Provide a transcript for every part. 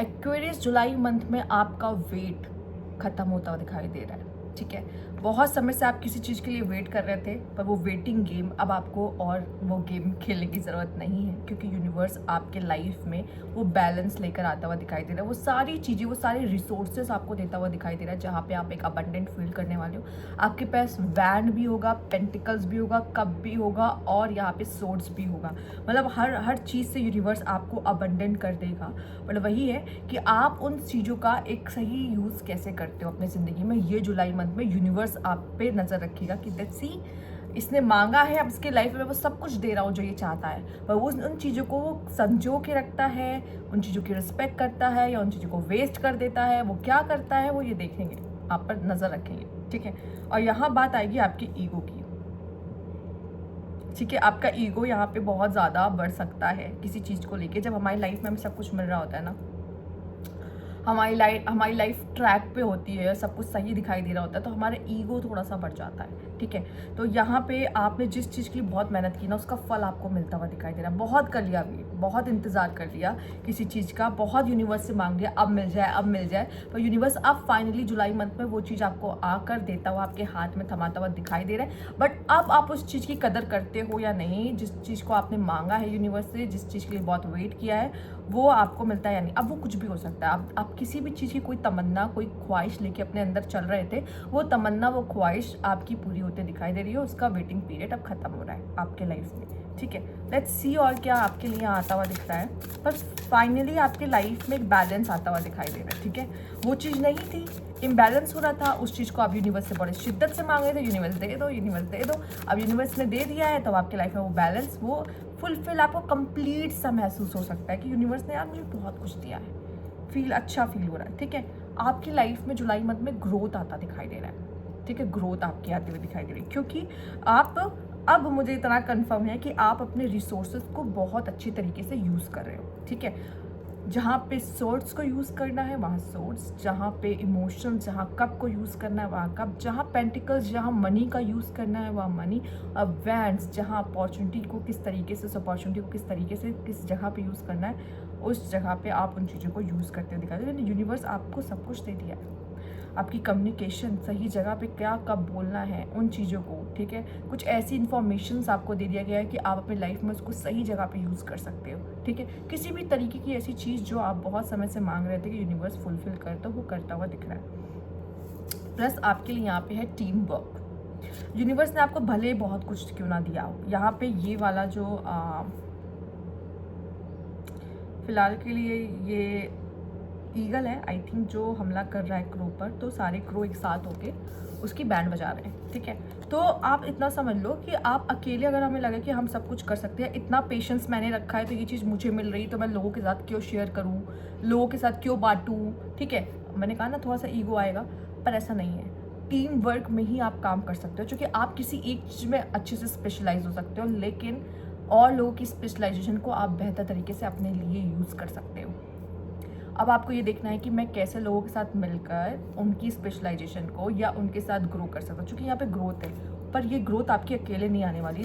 Aquarius जुलाई month में आपका wait खत्म होता हुआ दिखाई दे रहा है, ठीक है। बहुत समय से आप किसी चीज़ के लिए वेट कर रहे थे, पर वो वेटिंग गेम अब आपको और वो गेम खेलने की ज़रूरत नहीं है, क्योंकि यूनिवर्स आपके लाइफ में वो बैलेंस लेकर आता हुआ दिखाई दे रहा है। वो सारी चीज़ें, वो सारे रिसोर्सेज आपको देता हुआ दिखाई दे रहा है, जहाँ पे आप एक अबंडेंट फील करने वाले हो। आपके पास वैंड भी होगा, पेंटिकल्स भी होगा, कप भी होगा और यहाँ पे सोर्ड्स भी होगा। मतलब हर चीज़ से यूनिवर्स आपको अबंडेंट कर देगा। बट वही है कि आप उन चीज़ों का एक सही यूज़ कैसे करते हो अपनी ज़िंदगी में। ये जुलाई मंथ में यूनिवर्स आप पे नज़र रखिएगा कि लेट्स सी, इसने मांगा है, अब इसके लाइफ में वो सब कुछ दे रहा हूँ जो ये चाहता है, पर वो उन चीज़ों को वो संजो के रखता है, उन चीज़ों की रिस्पेक्ट करता है या उन चीज़ों को वेस्ट कर देता है। वो क्या करता है वो ये देखेंगे, आप पर नज़र रखेंगे, ठीक है। और यहाँ बात आएगी आपकी ईगो की, ठीक है। आपका ईगो यहाँ पे बहुत ज़्यादा बढ़ सकता है किसी चीज़ को लेके। जब हमारी लाइफ में हमें सब कुछ मिल रहा होता है ना, हमारी लाइफ ट्रैक पे होती है, सब कुछ सही दिखाई दे रहा होता है, तो हमारा ईगो थोड़ा सा बढ़ जाता है, ठीक है। तो यहाँ पे आपने जिस चीज़ के लिए बहुत मेहनत की ना, उसका फल आपको मिलता हुआ दिखाई दे रहा है। बहुत कर लिया अभी, बहुत इंतज़ार कर लिया किसी चीज़ का, बहुत यूनिवर्स से मांग लिया, अब मिल जाए अब मिल जाए, पर यूनिवर्स अब फाइनली जुलाई मंथ में वो चीज़ आपको आकर देता हुआ, आपके हाथ में थमाता हुआ दिखाई दे रहा है। बट अब आप उस चीज़ की कदर करते हो या नहीं, जिस चीज़ को आपने मांगा है यूनिवर्स से, जिस चीज़ के लिए बहुत वेट किया है, वो आपको मिलता है या नहीं। अब वो कुछ भी हो सकता है। आप किसी भी चीज़ की कोई तमन्ना, कोई ख्वाहिश लेके अपने अंदर चल रहे थे, वो तमन्ना, वो ख्वाहिश आपकी पूरी होते दिखाई दे रही है। उसका वेटिंग पीरियड अब खत्म हो रहा है आपके लाइफ में, ठीक है। लेट्स सी और क्या आपके लिए आता हुआ दिख रहा है। पर फाइनली आपके लाइफ में एक बैलेंस आता हुआ दिखाई दे रहा है, ठीक है। वो चीज़ नहीं थी, इम्बैलेंस हो रहा था, उस चीज़ को आप यूनिवर्स से बड़े शिद्दत से मांग रहे थे, यूनिवर्स दे दो, यूनिवर्स दे दो। अब यूनिवर्स ने दे दिया है, तो आपके लाइफ में वो बैलेंस, वो फुलफिल आपको कंप्लीट सा महसूस हो सकता है कि यूनिवर्स ने यार मुझे बहुत कुछ दिया है, फील अच्छा फील हो रहा है, ठीक है। आपकी लाइफ में जुलाई मंथ में ग्रोथ आता दिखाई दे रहा है, ठीक है। ग्रोथ आपकी आते हुए दिखाई दे रही है, क्योंकि आप, अब मुझे इतना कंफर्म है कि आप अपने रिसोर्सेज को बहुत अच्छी तरीके से यूज़ कर रहे हो, ठीक है। जहाँ पे सोर्ड्स को यूज़ करना है वहाँ सोर्ड्स, जहाँ पे इमोशंस, जहाँ कप को यूज़ करना है वहाँ कप, जहाँ पेंटिकल्स, जहाँ मनी का यूज़ करना है वहाँ मनी। अब वैंड्स, जहाँ अपॉर्चुनिटी को किस तरीके से, उस अपॉर्चुनिटी को किस तरीके से किस जगह पे यूज़ करना है, उस जगह पे आप उन चीज़ों को यूज़ करते हुए दिखाते हैं। यूनिवर्स आपको सब कुछ दे दिया है। आपकी कम्युनिकेशन, सही जगह पे क्या कब बोलना है, उन चीज़ों को, ठीक है। कुछ ऐसी इन्फॉर्मेशंस आपको दे दिया गया है कि आप अपनी लाइफ में उसको सही जगह पे यूज़ कर सकते हो, ठीक है। किसी भी तरीके की ऐसी चीज़ जो आप बहुत समय से मांग रहे थे कि यूनिवर्स फुलफिल कर, तो वो करता हुआ दिख रहा है। प्लस आपके लिए यहाँ पे है टीम वर्क। यूनिवर्स ने आपको भले बहुत कुछ क्यों ना दिया हो, यहाँ पे ये वाला जो फिलहाल के लिए ये ईगल है आई थिंक, जो हमला कर रहा है क्रो पर, तो सारे क्रो एक साथ होके उसकी बैंड बजा रहे हैं, ठीक है। तो आप इतना समझ लो कि आप अकेले, अगर हमें लगे कि हम सब कुछ कर सकते हैं, इतना पेशेंस मैंने रखा है, तो ये चीज़ मुझे मिल रही, तो मैं लोगों के साथ क्यों शेयर करूँ, लोगों के साथ क्यों बांटूँ, ठीक है। मैंने कहा ना थोड़ा सा ईगो आएगा, पर ऐसा नहीं है। टीम वर्क में ही आप काम कर सकते हो, क्योंकि आप किसी एक चीज़ में अच्छे से स्पेशलाइज हो सकते हो, लेकिन और लोगों की स्पेशलाइजेशन को आप बेहतर तरीके से अपने लिए यूज़ कर सकते हो। अब आपको ये देखना है कि मैं कैसे लोगों के साथ मिलकर उनकी स्पेशलाइजेशन को या उनके साथ ग्रो कर सकता हूँ, क्योंकि यहाँ पे ग्रोथ है, पर ये ग्रोथ आपकी अकेले नहीं आने वाली,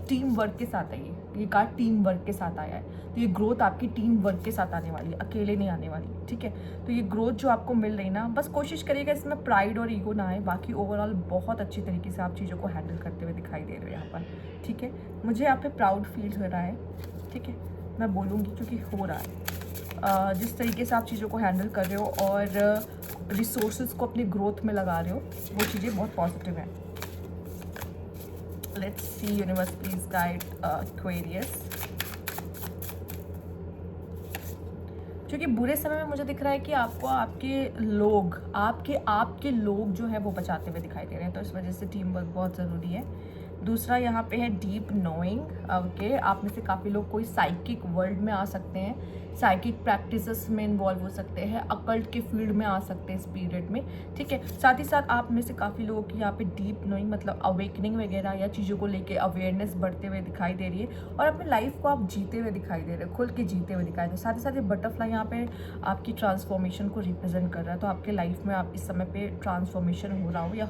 टीम वर्क के साथ आई है। ये कार्ड टीम वर्क के साथ आया है, तो ये ग्रोथ आपकी टीम वर्क के साथ आने वाली है, अकेले नहीं आने वाली, ठीक है। तो ये ग्रोथ जो आपको मिल रही ना, बस कोशिश करिएगा इसमें प्राइड और ईगो ना आए, बाकी ओवरऑल बहुत अच्छी तरीके से आप चीज़ों को हैंडल करते हुए दिखाई दे रहे हो यहाँ पर, ठीक है। मुझे यहाँ पे प्राउड फील हो रहा है, ठीक है। मैं बोलूँगी क्योंकि हो रहा है। जिस तरीके से आप चीज़ों को हैंडल कर रहे हो और रिसोर्सेज को अपनी ग्रोथ में लगा रहे हो, वो चीज़ें बहुत पॉजिटिव हैं। Let's see universe please guide Aquarius. क्योंकि बुरे समय में मुझे दिख रहा है कि आपको आपके लोग जो है वो बचाते हुए दिखाई दे रहे हैं, तो इस वजह से टीम वर्क बहुत ज़रूरी है। दूसरा यहाँ पे है डीप नोइंग, ओके। आप में से काफ़ी लोग कोई साइकिक वर्ल्ड में आ सकते हैं, साइकिक प्रैक्टिसेस में इन्वॉल्व हो सकते हैं, अकल्ट के फील्ड में आ सकते हैं इस पीरियड में, ठीक है। साथ ही साथ आप में से काफ़ी लोगों की यहाँ पे डीप नोइंग मतलब अवेकनिंग वगैरह या चीज़ों को लेके अवेयरनेस बढ़ते हुए दिखाई दे रही है, और अपनी लाइफ को आप जीते हुए दिखाई दे रहे हो, खुल के जीते हुए दिखाई दे रहे हो। साथ ही साथ ये बटरफ्लाई यहाँ पे आपकी ट्रांसफॉर्मेशन को रिप्रेजेंट कर रहा है, तो आपके लाइफ में आप इस समय पे ट्रांसफॉर्मेशन हो रहा हो या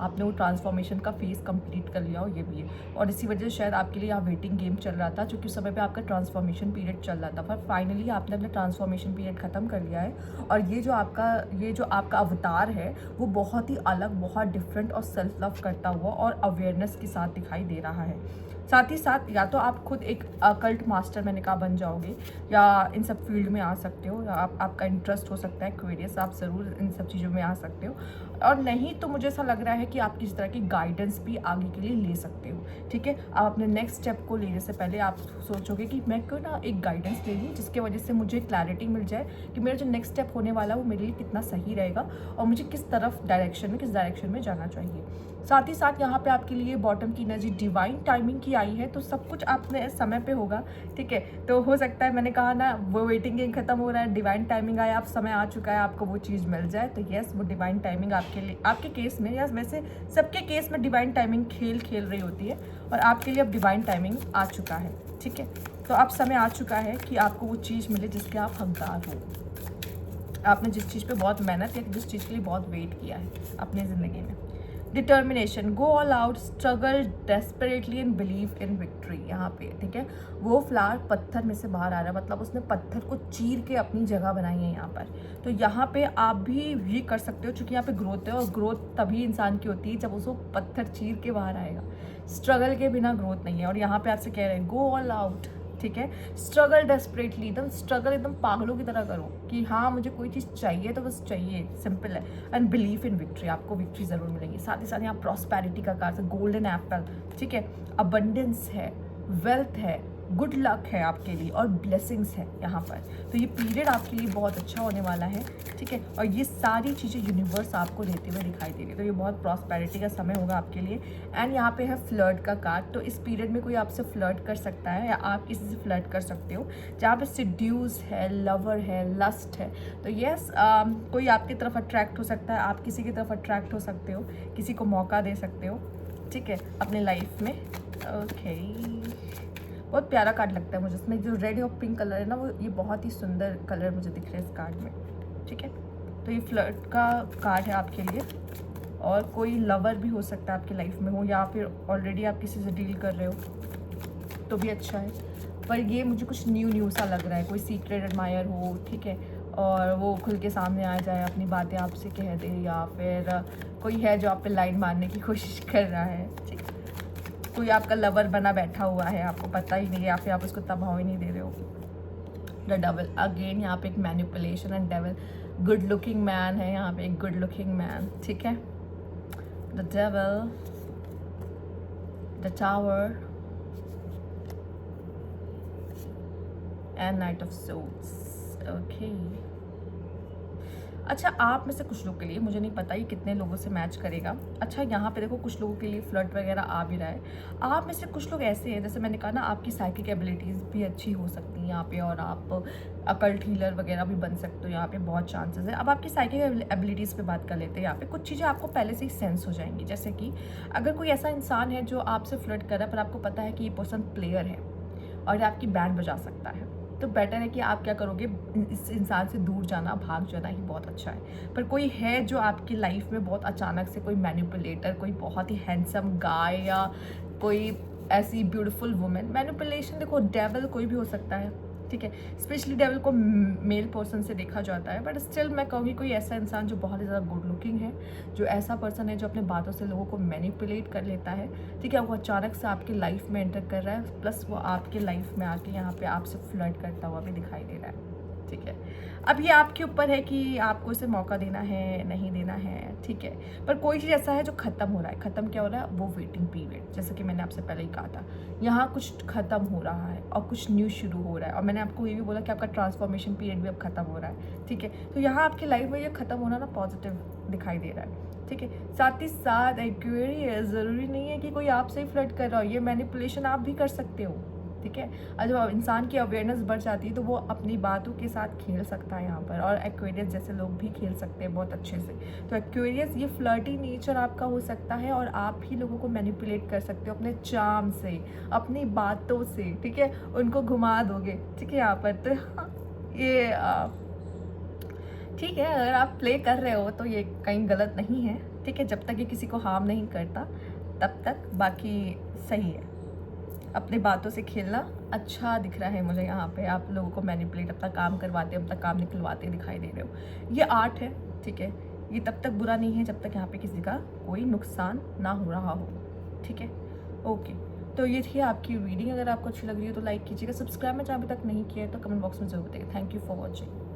आपने वो ट्रांसफॉर्मेशन का फेज कंप्लीट कर लिया हो, ये भी है। और इसी वजह से शायद आपके लिए यहाँ वेटिंग गेम चल रहा था, क्योंकि उस समय पे आपका ट्रांसफॉर्मेशन पीरियड चल रहा था, पर फाइनली फुल्ली आपने अपना ट्रांसफॉर्मेशन पीरियड ख़त्म कर लिया है और ये जो आपका अवतार है वो बहुत ही अलग, बहुत डिफरेंट और सेल्फ लव करता हुआ और अवेयरनेस के साथ दिखाई दे रहा है। साथ ही साथ या तो आप खुद एक अकल्ट मास्टर मैंने कहा बन जाओगे, या इन सब फील्ड में आ सकते हो, या आपका इंटरेस्ट हो सकता है एक्वेरियस, आप ज़रूर इन सब चीज़ों में आ सकते हो। और नहीं तो मुझे ऐसा लग रहा है कि आप किसी तरह की गाइडेंस भी आगे के लिए ले सकते हो। ठीक है, आप अपने नेक्स्ट स्टेप को लेने से पहले आप सोचोगे कि मैं क्यों ना एक गाइडेंस ले लूँ जिसकी वजह से मुझे क्लैरिटी मिल जाए कि मेरा जो नेक्स्ट स्टेप होने वाला है वो मेरे लिए कितना सही रहेगा और मुझे किस डायरेक्शन में जाना चाहिए। साथ ही साथ यहाँ पे आपके लिए बॉटम की एनर्जी डिवाइन टाइमिंग की आई है, तो सब कुछ आपने समय पे होगा। ठीक है, तो हो सकता है, मैंने कहा ना, वो वेटिंग गेम खत्म हो रहा है, डिवाइन टाइमिंग आया, आप समय आ चुका है, आपको वो चीज़ मिल जाए। तो यस, वो डिवाइन टाइमिंग आपके लिए, आपके केस में, यस वैसे सबके केस में डिवाइन टाइमिंग खेल रही होती है और आपके लिए अब डिवाइन टाइमिंग आ चुका है। ठीक है, तो अब समय आ चुका है कि आपको वो चीज़ मिले जिसके आप हकदार हो। आपने जिस चीज़ पे बहुत मेहनत या जिस चीज़ के लिए बहुत वेट किया है अपनी ज़िंदगी में। Determination, go all out, struggle desperately and believe in victory. यहाँ पे ठीक है, वो फ्लावर पत्थर में से बाहर आ रहा है, मतलब उसने पत्थर को चीर के अपनी जगह बनाई है यहाँ पर। तो यहाँ पे आप भी ये कर सकते हो, क्योंकि यहाँ पे ग्रोथ है और ग्रोथ तभी इंसान की होती है जब उसको पत्थर चीर के बाहर आएगा। स्ट्रगल के बिना ग्रोथ नहीं है। और यहाँ पे आपसे कह रहे हैं गो ऑल आउट। ठीक है, स्ट्रगल डेस्परेटली, एकदम स्ट्रगल एकदम पागलों की तरह करो कि हाँ मुझे कोई चीज़ चाहिए तो बस चाहिए, सिंपल है। एंड बिलीव इन विक्ट्री, आपको विक्ट्री ज़रूर मिलेगी। साथ ही साथ यहाँ प्रॉस्पेरिटी का कार्ड है, गोल्डन एप्पल। ठीक है, अबंडेंस है, वेल्थ है, गुड लक है आपके लिए और ब्लेसिंग्स है यहाँ पर। तो ये पीरियड आपके लिए बहुत अच्छा होने वाला है। ठीक है, और ये सारी चीज़ें यूनिवर्स आपको देते हुए दिखाई दे रही है, तो ये बहुत प्रॉस्पेरिटी का समय होगा आपके लिए। एंड यहाँ पे है फ्लर्ट का कार्ड, तो इस पीरियड में कोई आपसे फ्लर्ट कर सकता है या आप किसी से फ्लर्ट कर सकते हो। जहाँ पे सिड्यूस है, लवर है, लस्ट है। तो यस, कोई आपकी तरफ अट्रैक्ट हो सकता है, आप किसी की तरफ अट्रैक्ट हो सकते हो, किसी को मौका दे सकते हो। ठीक है, अपने लाइफ में। ओके, बहुत प्यारा कार्ड लगता है मुझे, इसमें जो रेड और पिंक कलर है ना, वो ये बहुत ही सुंदर कलर मुझे दिख रहे हैं इस कार्ड में। ठीक है, तो ये फ्लर्ट का कार्ड है आपके लिए। और कोई लवर भी हो सकता है आपकी लाइफ में हो, या फिर ऑलरेडी आप किसी से डील कर रहे हो तो भी अच्छा है। पर ये मुझे कुछ न्यू सा लग रहा है, कोई सीक्रेट एडमायर हो। ठीक है, और वो खुल के सामने आ जाए, अपनी बातें आपसे कह दे, या फिर कोई है जो आप पे लाइन मारने की कोशिश कर रहा है। ठीक है, कोई आपका लवर बना बैठा हुआ है, आपको पता ही नहीं है, या फिर आप उसको तबाह ही नहीं दे रहे हो। द डबल, अगेन यहाँ पे एक manipulation and devil, good looking man है यहाँ पे, एक गुड लुकिंग मैन। ठीक है, the devil, the tower and night of swords. Okay, अच्छा, आप में से कुछ लोग के लिए, मुझे नहीं पता ये कितने लोगों से मैच करेगा। अच्छा, यहाँ पे देखो, कुछ लोगों के लिए फ्लर्ट वगैरह आ भी रहा है। आप में से कुछ लोग ऐसे हैं, जैसे मैंने कहा ना, आपकी साइकिक एबिलिटीज़ भी अच्छी हो सकती हैं यहाँ पे, और आप अकल्ट हीलर वगैरह भी बन सकते हो। यहाँ पे बहुत चांसेस है। अब आपकी साइकिक एबिलिटीज़ पे बात कर लेते हैं। यहाँ पे कुछ चीज़ें आपको पहले से ही सेंस हो जाएंगी, जैसे कि अगर कोई ऐसा इंसान है जो आपसे फ्लर्ट कर रहा है पर आपको पता है कि ये पर्सन प्लेयर है और आपकी बैंड बजा सकता है, तो बेटर है कि आप क्या करोगे, इस इंसान से दूर जाना, भाग जाना ही बहुत अच्छा है। पर कोई है जो आपकी लाइफ में बहुत अचानक से, कोई मैनिपुलेटर, कोई बहुत ही हैंडसम गाय, या कोई ऐसी ब्यूटीफुल वुमेन। मैनिपुलेशन देखो, डेविल कोई भी हो सकता है। ठीक है, स्पेशली डेविल को मेल पर्सन से देखा जाता है, बट स्टिल मैं कहूँगी कोई ऐसा इंसान जो बहुत ही ज़्यादा गुड लुकिंग है, जो ऐसा पर्सन है जो अपने बातों से लोगों को मैनिपुलेट कर लेता है। ठीक है, वो अचानक से आपकी लाइफ में एंटर कर रहा है, प्लस वो आपके लाइफ में आके यहाँ पे आपसे फ्लर्ट करता हुआ भी दिखाई दे रहा है। ठीक है, अब ये आपके ऊपर है कि आपको इसे मौका देना है, नहीं देना है। ठीक है, पर कोई चीज़ ऐसा है जो ख़त्म हो रहा है। ख़त्म क्या हो रहा है, वो वेटिंग पीरियड, जैसे कि मैंने आपसे पहले ही कहा था, यहाँ कुछ ख़त्म हो रहा है और कुछ न्यू शुरू हो रहा है। और मैंने आपको ये भी बोला कि आपका ट्रांसफॉर्मेशन पीरियड भी अब ख़त्म हो रहा है। ठीक है, तो यहाँ आपकी लाइफ में ये ख़त्म होना ना पॉजिटिव दिखाई दे रहा है। ठीक है, साथ ही साथ एक्वेरियस, ज़रूरी नहीं है कि कोई आपसे ही फ्लर्ट कर रहा हो, ये मैनिपुलेशन आप भी कर सकते हो। ठीक है, और जब इंसान की अवेयरनेस बढ़ जाती है तो वो अपनी बातों के साथ खेल सकता है यहाँ पर, और एक्वेरियस जैसे लोग भी खेल सकते हैं बहुत अच्छे से। तो एक्वेरियस, ये फ्लर्टी नेचर आपका हो सकता है और आप ही लोगों को मैनिपुलेट कर सकते हो अपने चार्म से, अपनी बातों से। ठीक है, उनको घुमा दोगे। ठीक है, यहाँ पर तो ये ठीक है, अगर आप प्ले कर रहे हो तो ये कहीं गलत नहीं है। ठीक है, जब तक ये किसी को हार्म नहीं करता तब तक बाकी सही है। अपने बातों से खेलना अच्छा दिख रहा है मुझे यहाँ पे, आप लोगों को मैनिपुलेट, अपना काम करवाते, अपना काम निकलवाते दिखाई दे रहे हो। ये आर्ट है, ठीक है, ये तब तक बुरा नहीं है जब तक यहाँ पे किसी का कोई नुकसान ना हो रहा हो, ठीक है। ओके, तो ये थी आपकी रीडिंग। अगर आपको अच्छी लग रही है तो लाइक कीजिएगा, सब्सक्राइब में अभी तक नहीं किया है तो कमेंट बॉक्स में जरूर बताइए। Thank you for watching.